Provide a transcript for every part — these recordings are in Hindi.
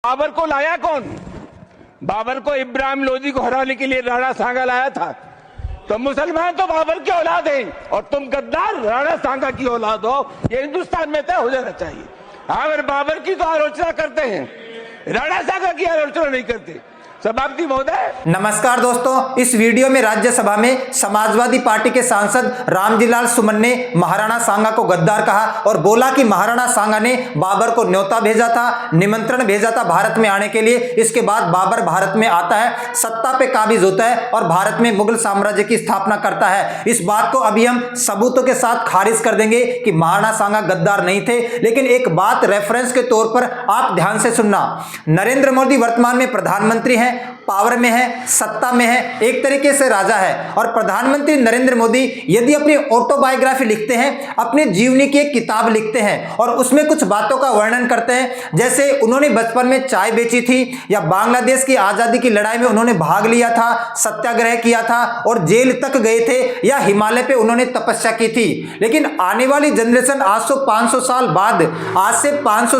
बाबर को लाया कौन? बाबर को इब्राहिम लोदी को हराने के लिए राणा सांगा लाया था। तो मुसलमान तो बाबर की औलाद है और तुम गद्दार राणा सांगा की औलाद हो, ये हिंदुस्तान में तय हो जाना चाहिए। अगर बाबर की तो आलोचना करते हैं, राणा सांगा की आलोचना नहीं करते। सभापति महोदय। नमस्कार दोस्तों, इस वीडियो में राज्यसभा में समाजवादी पार्टी के सांसद रामजीलाल सुमन ने महाराणा सांगा को गद्दार कहा और बोला कि महाराणा सांगा ने बाबर को न्योता भेजा था, निमंत्रण भेजा था भारत में आने के लिए। इसके बाद बाबर भारत में आता है, सत्ता पे काबिज होता है और भारत में मुगल साम्राज्य की स्थापना करता है। इस बात को अभी हम सबूतों के साथ खारिज कर देंगे कि महाराणा सांगा गद्दार नहीं थे। लेकिन एक बात रेफरेंस के तौर पर आप ध्यान से सुनना, नरेंद्र मोदी वर्तमान में प्रधानमंत्री हैं, पावर में है, सत्ता में है, एक तरीके से राजा है। और प्रधानमंत्री नरेंद्र मोदी यदि अपनी ऑटोबायोग्राफी लिखते हैं, अपनी जीवनी की एक किताब लिखते हैं और उसमें कुछ बातों का वर्णन करते हैं, जैसे उन्होंने बचपन में चाय बेची थी, या बांग्लादेश की आजादी की लड़ाई में उन्होंने भाग लिया था, सत्याग्रह किया था और जेल तक गए थे, या हिमालय पे उन्होंने तपस्या की थी। लेकिन आने वाली जनरेशन आज से 500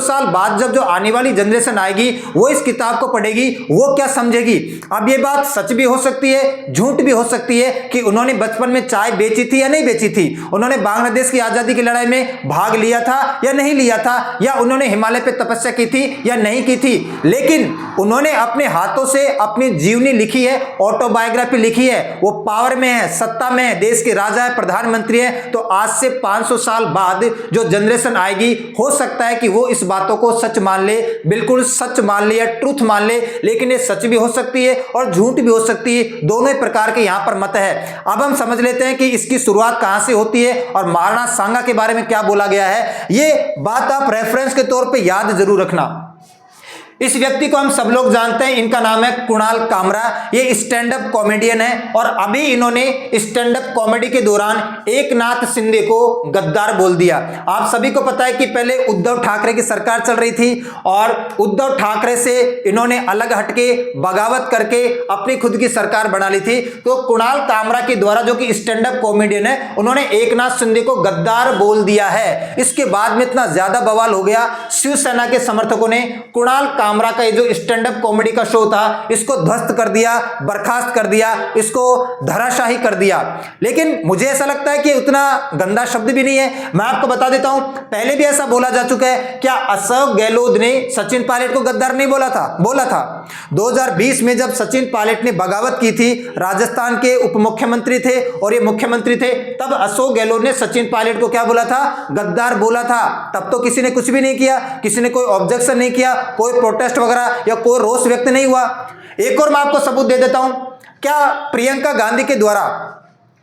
साल बाद जब जो आने वाली जनरेशन आएगी वो इस किताब को पढ़ेगी, वो क्या समझेगी? अब ये बात सच भी हो सकती है, झूठ भी हो सकती है कि उन्होंने बचपन में चाय बेची थी या नहीं बेची थी, उन्होंने बांग्लादेश की आजादी की लड़ाई में भाग लिया था या नहीं लिया था, या उन्होंने हिमालय पे तपस्या की थी या नहीं की थी। लेकिन उन्होंने अपने हाथों से अपनी जीवनी लिखी है, ऑटोबायोग्राफी लिखी है, वो पावर में है, सत्ता में है, देश के राजा है, प्रधानमंत्री है। तो आज से 500 साल बाद जो जनरेशन आएगी, हो सकता है कि वो इस बातों को सच मान ले, बिल्कुल सच मान ले या ट्रूथ मान ले। लेकिन ये सच भी हो सकती है और झूठ भी हो सकती है, दोनों प्रकार के यहां पर मत है। अब हम समझ लेते हैं कि इसकी शुरुआत कहां से होती है और महाराणा सांगा के बारे में क्या बोला गया है। ये बात आप रेफरेंस के तौर पे याद जरूर रखना। इस व्यक्ति को हम सब लोग जानते हैं, इनका नाम है कुणाल कामरा। ये स्टैंड अप कॉमेडियन है और अभी इन्होंने स्टैंड अप कॉमेडी के दौरान एकनाथ शिंदे को गद्दार बोल दिया। आप सभी को पता है कि पहले उद्धव ठाकरे की सरकार चल रही थी और उद्धव ठाकरे से इन्होंने अलग हटके बगावत करके अपनी खुद की सरकार बना ली थी। तो कुणाल कामरा के द्वारा, जो कि स्टैंड अप कॉमेडियन है, उन्होंने एकनाथ शिंदे को गद्दार बोल दिया है। इसके बाद में इतना ज्यादा बवाल हो गया, शिवसेना के समर्थकों ने कुणाल कामरा का ये जो स्टैंड अप कॉमेडी का शो था, इसको ध्वस्त कर दिया, बर्खास्त कर दिया, इसको धराशाही कर दिया। लेकिन मुझे ऐसा लगता है कि उतना गंदा शब्द भी नहीं है। मैं आपको बता देता हूं, पहले भी ऐसा बोला जा चुका है। क्या अशोक गहलोत ने सचिन पायलट को गद्दार नहीं बोला था? बोला था। 2020 में जब सचिन पायलट ने बगावत की थी, राजस्थान के उप मुख्यमंत्री थे और ये मुख्यमंत्री थे, तब अशोक गहलोत ने सचिन पायलट को क्या बोला था? गद्दार बोला था। तब तो किसी ने कुछ भी नहीं किया, किसी ने कोई ऑब्जेक्शन नहीं किया, कोई प्रोटेस्ट वगैरह या कोई रोष व्यक्त नहीं हुआ। एक और मैं आपको सबूत दे देता हूं। क्या प्रियंका गांधी के द्वारा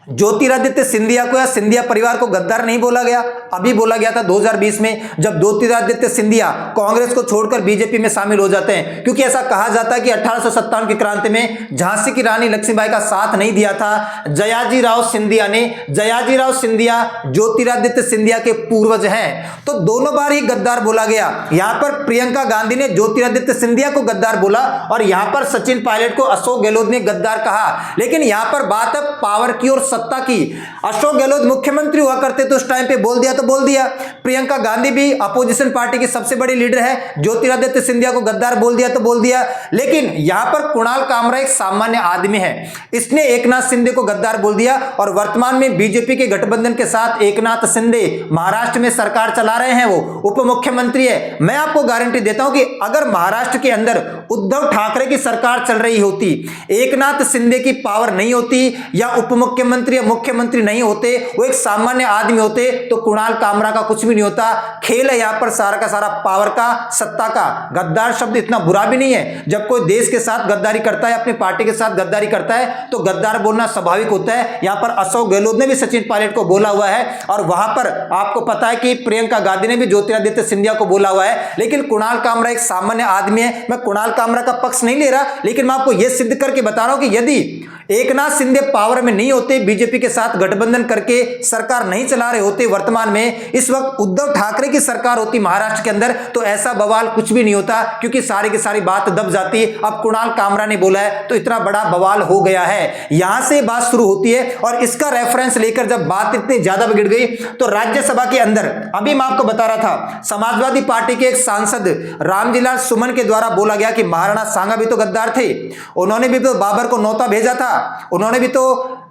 ज्योतिरादित्य सिंधिया को या सिंधिया परिवार को गद्दार नहीं बोला गया? अभी बोला गया था 2020 में, जब ज्योतिरादित्य सिंधिया कांग्रेस को छोड़कर बीजेपी में शामिल हो जाते हैं। क्योंकि ऐसा कहा जाता है कि 1857 की क्रांति में झांसी की रानी लक्ष्मीबाई का साथ नहीं दिया था जयाजी राव सिंधिया ने। जयाजी राव सिंधिया ज्योतिरादित्य सिंधिया के पूर्वज हैं, तो दोनों बार ही गद्दार बोला गया। यहां पर प्रियंका गांधी ने ज्योतिरादित्य सिंधिया को गद्दार बोला और यहां पर सचिन पायलट को अशोक गहलोत ने गद्दार कहा। लेकिन यहां पर बात है पावर की और सत्ता की। अशोक गहलोत मुख्यमंत्री हुआ करते तो उस टाइम पे बोल दिया तो बोल दिया। प्रियंका गांधी भी अपोजिशन पार्टी की सबसे बड़ी लीडर है, ज्योतिरादित्य सिंधिया को गद्दार बोल दिया तो बोल दिया। लेकिन यहां पर कुणाल कामरा एक सामान्य आदमी है, इसने एकनाथ शिंदे को गद्दार बोल दिया और वर्तमान में बीजेपी के गठबंधन के साथ एकनाथ शिंदे महाराष्ट्र में सरकार चला रहे हैं, वो उप मुख्यमंत्री है। मैं आपको गारंटी देता हूं कि अगर महाराष्ट्र के अंदर उद्धव ठाकरे की सरकार चल रही होती, एकनाथ शिंदे की पावर नहीं होती या उप मुख्यमंत्री मुख्यमंत्री नहीं होते, वो एक सामान्य आदमी होते, तो कुणाल कामरा का कुछ भी नहीं होता। खेल है यहां पर सारा का सारा पावर का, सत्ता का। गद्दार शब्द इतना बुरा भी नहीं है। जब कोई देश के साथ गद्दारी करता है, अपनी पार्टी के साथ गद्दारी करता है, तो गद्दार बोलना स्वाभाविक होता है। यहां पर अशोक गहलोत ने भी सचिन पायलट को बोला हुआ है और वहां पर आपको पता है कि प्रियंका गांधी ने भी ज्योतिरादित्य सिंधिया को बोला हुआ है। लेकिन कुणाल कामरा एक सामान्य आदमी है। मैं कुणाल कामरा का पक्ष नहीं ले रहा, लेकिन मैं आपको यह सिद्ध करके बता रहा हूं कि यदि एकनाथ शिंदे पावर में नहीं होते, बीजेपी के साथ गठबंधन करके सरकार नहीं चला रहे होते वर्तमान में, इस वक्त उद्धव ठाकरे की सरकार होती महाराष्ट्र के अंदर, तो ऐसा बवाल कुछ भी नहीं होता, क्योंकि सारी की सारी बात दब जाती। अब कुणाल कामरा ने बोला है तो इतना बड़ा बवाल हो गया है, यहां से बात शुरू होती है। और इसका रेफरेंस लेकर जब बात इतनी ज्यादा बिगड़ गई तो राज्यसभा के अंदर, अभी मैं आपको बता रहा था, समाजवादी पार्टी के एक सांसद रामजीलाल सुमन के द्वारा बोला गया कि महाराणा सांगा भी तो गद्दार थे, उन्होंने भी तो बाबर को न्योता भेजा था, उन्होंने भी तो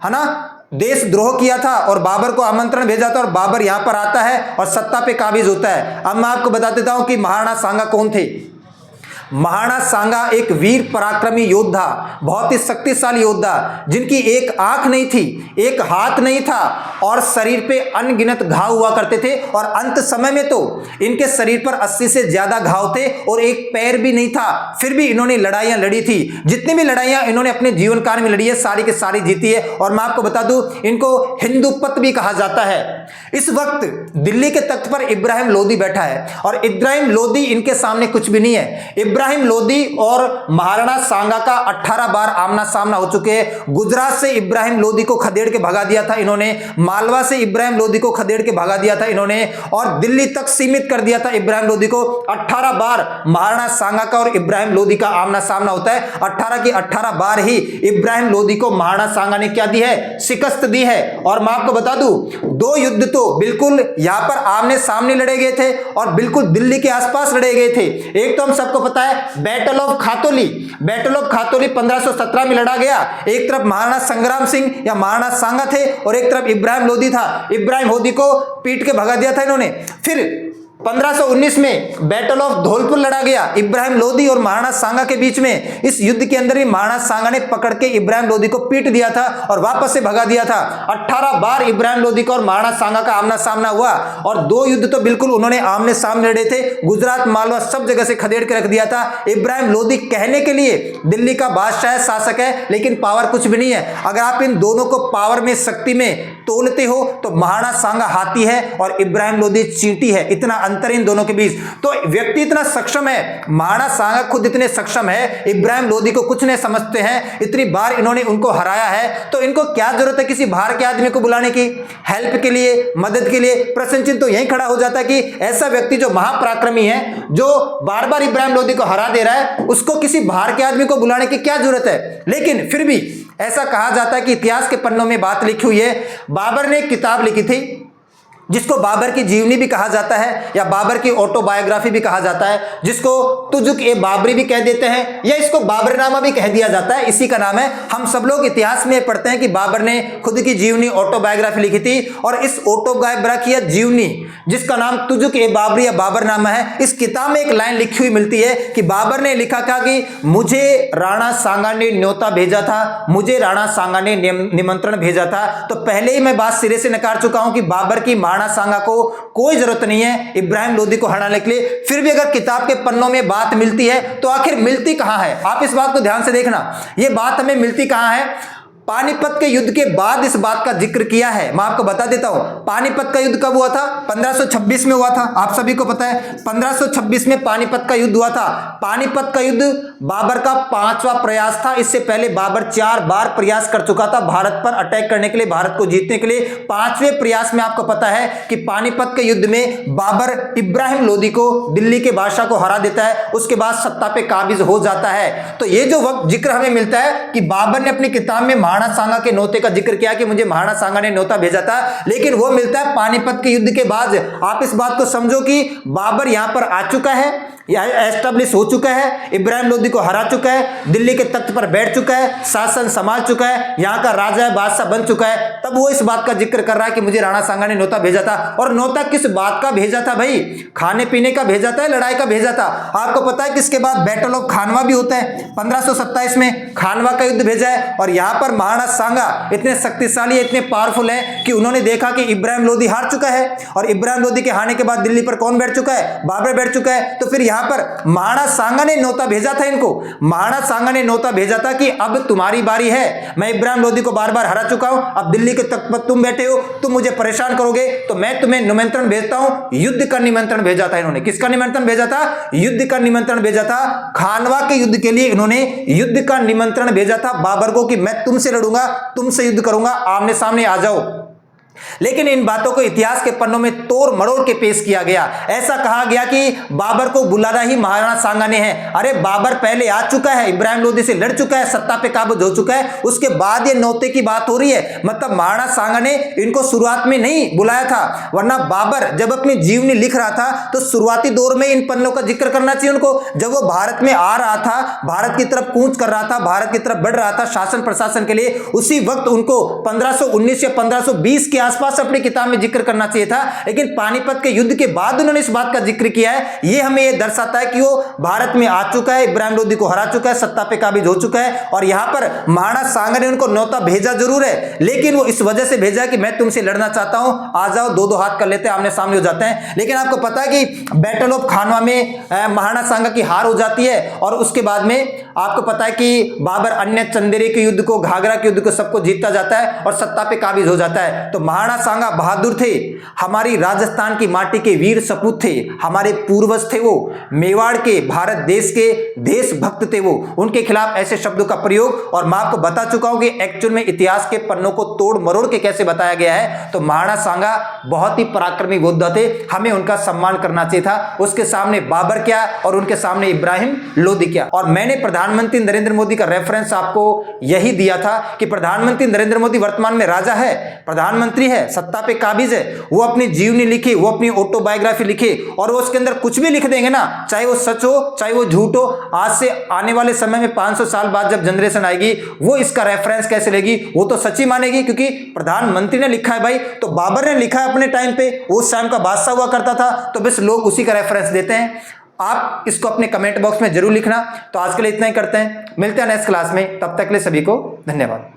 है ना देशद्रोह किया था और बाबर को आमंत्रण भेजा था, और बाबर यहां पर आता है और सत्ता पे काबिज होता है। अब मैं आपको बता देता हूं कि महाराणा सांगा कौन थे। महाराणा सांगा एक वीर पराक्रमी योद्धा, बहुत ही शक्तिशाली योद्धा, जिनकी एक आंख नहीं थी, एक हाथ नहीं था और शरीर पे अनगिनत घाव हुआ करते थे, और अंत समय में तो इनके शरीर पर 80 से ज्यादा घाव थे और एक पैर भी नहीं था, फिर भी इन्होंने लड़ाइयां लड़ी थी। जितनी भी लड़ाइयां इन्होंने अपने जीवन काल में लड़ी है सारी की सारी जीती है। और मैं आपको बता दूं, इनको हिंदुपत भी कहा जाता है। इस वक्त दिल्ली के तख्त पर इब्राहिम लोदी बैठा है और इब्राहिम लोदी इनके सामने कुछ भी नहीं है। इब्राहिम लोदी और महाराणा सांगा का 18 बार आमना सामना हो चुके हैं। गुजरात से इब्राहिम लोदी को खदेड़ के भगा दिया था इन्होंने, मालवा से इब्राहिम लोदी को खदेड़ के भगा दिया था इन्होंने, और दिल्ली तक सीमित कर दिया था इब्राहिम लोदी को। 18 बार महाराणा सांगा का और इब्राहिम लोदी का आमना सामना होता है। 18 की 18 बार ही इब्राहिम लोदी को महाराणा सांगा ने क्या दी है, शिकस्त दी है। और मैं आपको बता दूं, 2 युद्ध तो बिल्कुल यहां पर आमने सामने लड़े गए थे और बिल्कुल दिल्ली के आसपास लड़े गए थे। एक तो हम सबको पता है battle of Khatauli, battle of Khatauli 1517 में लड़ा गया। एक तरफ महाराणा संग्राम सिंह या महाराणा सांगा थे और एक तरफ इब्राहिम लोदी था। इब्राहिम लोदी को पीट के भगा दिया था इन्होंने। फिर 1519 में बैटल ऑफ धौलपुर लड़ा गया इब्राहिम लोदी और महाराणा सांगा के बीच में। इस युद्ध के अंदर ही महाराणा सांगा ने पकड़ के इब्राहिम लोदी को पीट दिया था और वापस से भगा दिया था। 18 बार इब्राहिम लोदी का और महाराणा सांगा का आमना सामना हुआ और 2 युद्ध तो बिल्कुल उन्होंने आमने सामने लड़े थे। गुजरात मालवा सब जगह से खदेड़ के रख दिया था। इब्राहिम लोदी कहने के लिए दिल्ली का बादशाह है, शासक है, लेकिन पावर कुछ भी नहीं है। अगर आप इन दोनों को पावर में, शक्ति में तोलते हो तो महाराणा सांगा हाथी है और इब्राहिम लोदी चींटी है। इतना अंतर इन दोनों के बीच। तो व्यक्ति इतना सक्षम है, महाराणा सांगा खुद इतने सक्षम है, इब्राहिम लोदी को कुछ नहीं समझते हैं। इतनी बार इन्होंने उनको हराया है, तो इनको क्या जरूरत है किसी बाहर के आदमी को बुलाने की हेल्प के लिए, मदद के लिए? प्रश्न चिन्ह तो यही खड़ा हो जाता है कि ऐसा व्यक्ति जो महापराक्रमी है, जो बार बार इब्राहिम लोदी को हरा दे रहा है, उसको किसी बाहर के आदमी को बुलाने की क्या जरूरत है? लेकिन फिर भी ऐसा कहा जाता है कि इतिहास के पन्नों में बात लिखी हुई है। बाबर ने एक किताब लिखी थी जिसको बाबर की जीवनी भी कहा जाता है या बाबर की ऑटोबायोग्राफी भी कहा जाता है, जिसको तुजुक ए बाबरी भी कह देते हैं या इसको बाबरनामा भी कह दिया जाता है। इसी का नाम है। हम सब लोग इतिहास में पढ़ते हैं कि बाबर ने खुद की जीवनी ऑटोबायोग्राफी लिखी थी और इस ऑटोबायोग्राफी या जीवनी जिसका नाम तुजुक ए बाबरी या बाबरनामा है, इस किताब में एक लाइन लिखी हुई मिलती है कि बाबर ने लिखा था कि मुझे राणा सांगा ने न्योता भेजा था, मुझे राणा सांगा ने निमंत्रण भेजा था। तो पहले ही मैं बात सिरे से नकार चुका हूं कि बाबर की महाराणा सांगा को कोई जरूरत नहीं है इब्राहिम लोदी को हराने के लिए। फिर भी अगर किताब के पन्नों में बात मिलती है तो आखिर मिलती कहां है? आप इस बात को ध्यान से देखना, यह बात हमें मिलती कहां है? पानीपत के युद्ध के बाद इस बात का जिक्र किया है। मैं आपको बता देता हूं, पानीपत का युद्ध कब हुआ था? 1526 में हुआ था। आप सभी को पता है 1526 में पानीपत का युद्ध हुआ था। पानीपत का युद्ध बाबर का 5वां प्रयास था। इससे पहले बाबर 4 बार प्रयास कर चुका था भारत पर अटैक करने के लिए, भारत को जीतने के लिए। 5वें प्रयास में आपको पता है कि पानीपत के युद्ध में बाबर इब्राहिम लोदी को, दिल्ली के बादशाह को हरा देता है, उसके बाद सत्ता पे काबिज हो जाता है। तो ये जो वक्त जिक्र हमें मिलता है कि बाबर ने अपनी किताब में महाराणा सांगा के न्योते का जिक्र किया कि मुझे महाराणा सांगा ने न्योता भेजा था, लेकिन वो मिलता है पानीपत के युद्ध के बाद। आप इस बात को समझो कि बाबर यहां पर आ चुका है, एस्टेब्लिश हो चुका है, इब्राहिम लोदी को हरा चुका है, दिल्ली के तख्त पर बैठ चुका है, शासन संभाल चुका है, यहां का राजा बादशाह बन चुका है। तब वो इस बात का जिक्र कर रहा है कि मुझे राणा सांगा ने न्योता भेजा था। और न्योता किस बात का भेजा था भाई? खाने पीने का भेजा था, लड़ाई का भेजा था? आपको पता है किसके बाद बैटल ऑफ खानवा भी होता है 1527 में, खानवा का युद्ध भेजा है। और यहां पर महाराणा सांगा इतने शक्तिशाली, इतने पावरफुल है कि उन्होंने देखा कि इब्राहिम लोदी हार चुका है और इब्राहिम लोदी के हारने के बाद दिल्ली पर कौन बैठ चुका है? बाबर बैठ चुका है। तो फिर यहां पर महाराणा सांगा ने न्योता भेजा था इनको, महाराणा सांगा ने न्योता भेजा था कि अब तुम्हारी बारी है, मैं इब्राहिम लोदी को बार बार हरा चुका हूं, अब दिल्ली के तख्त पर तुम बैठे हो, तुम मुझे परेशान करोगे तो मैं तुम्हें निमंत्रण भेजता हूं। युद्ध का निमंत्रण भेजा था इन्होंने। किसका निमंत्रण भेजा था? युद्ध का निमंत्रण भेजा था। खानवा के युद्ध के लिए इन्होंने युद्ध का निमंत्रण भेजा था बाबर को कि मैं तुमसे लड़ूंगा, तुमसे युद्ध करूंगा, आमने सामने आ जाओ। लेकिन इन बातों को इतिहास के पन्नों में तोड़ मरोड़ के पेश किया गया। ऐसा कहा गया कि बाबर को बुलाना ही महाराणा सांगा ने है। अरे बाबर पहले आ चुका है, इब्राहिम लोदी से लड़ चुका है, सत्ता पे काबू हो चुका है, उसके बाद ये नौते की बात हो रही है। मतलब महाराणा सांगा ने इनको शुरुआत में नहीं बुलाया था, वरना बाबर जब अपनी जीवनी लिख रहा था तो शुरुआती दौर में इन पन्नों का जिक्र करना चाहिए उनको। जब वो भारत में आ रहा था, भारत की तरफ कूच कर रहा था, भारत की तरफ बढ़ रहा था शासन प्रशासन के लिए, उसी वक्त उनको 1519 या 1520 के आसपास अपनी किताब में जिक्र करना चाहिए था। लेकिन पानीपत के युद्ध के बाद उन्होंने इस बात का जिक्र किया है। यह हमें यह दर्शाता है कि वो भारत में आ चुका है, इब्राहिम लोदी को हरा चुका है, सत्ता पे काबिज हो चुका है। और यहां पर महाराणा सांगा ने उनको न्योता भेजा जरूर है, लेकिन वो इस वजह से भेजा कि मैं तुमसे लड़ना चाहता हूं, आ जाओ, दो दो हाथ कर लेते हैं, आमने सामने हो जाते हैं। लेकिन आपको पता है कि बैटल ऑफ खानवा में महाराणा सांगा की हार हो जाती है और उसके बाद में आपको पता है कि बाबर अन्य चंदेरी के युद्ध को, घाघरा के युद्ध को सबको जीतता जाता है और सत्ता पे काबिज हो जाता है। तो महाराणा सांगा बहादुर थे, हमारी राजस्थान की माटी के वीर सपूत थे, हमारे पूर्वज थे, वो मेवाड़ के, भारत देश के देशभक्त थे। वो उनके खिलाफ ऐसे शब्दों का प्रयोग, और मैं आपको बता चुका हूं कि एक्चुअल में इतिहास के पन्नों को तोड़ मरोड़ के कैसे बताया गया है। तो महाराणा सांगा बहुत ही पराक्रमी योद्धा थे, हमें उनका सम्मान करना चाहिए था। उसके सामने बाबर क्या और उनके सामने इब्राहिम लोदी क्या। और मैंने प्रधानमंत्री नरेंद्र मोदी का रेफरेंस आपको यही दिया था कि प्रधानमंत्री नरेंद्र मोदी वर्तमान में राजा है, प्रधानमंत्री है, सत्ता पे काबिज है, वो अपनी जीवनी लिखे, वो अपनी ऑटोबायोग्राफी लिखे और वो उसके अंदर कुछ भी लिख देंगे ना, चाहे वो सच हो चाहे वो झूठ हो, आज से आने वाले समय में 500 साल बाद जब जनरेशन आएगी वो इसका रेफरेंस कैसे लेगी, वो तो सच ही मानेगी, क्योंकि प्रधानमंत्री ने लिखा है भाई। तो बाबर ने लिखा है अपने टाइम पे, उस टाइम का बादशाह हुआ करता था, तो बस लोग उसी का रेफरेंस देते हैं। आप इसको अपने कमेंट बॉक्स में जरूर लिखना। तो आज के लिए इतना ही करते हैं, मिलते हैं नेक्स्ट क्लास में, तब तक के लिए सभी को धन्यवाद।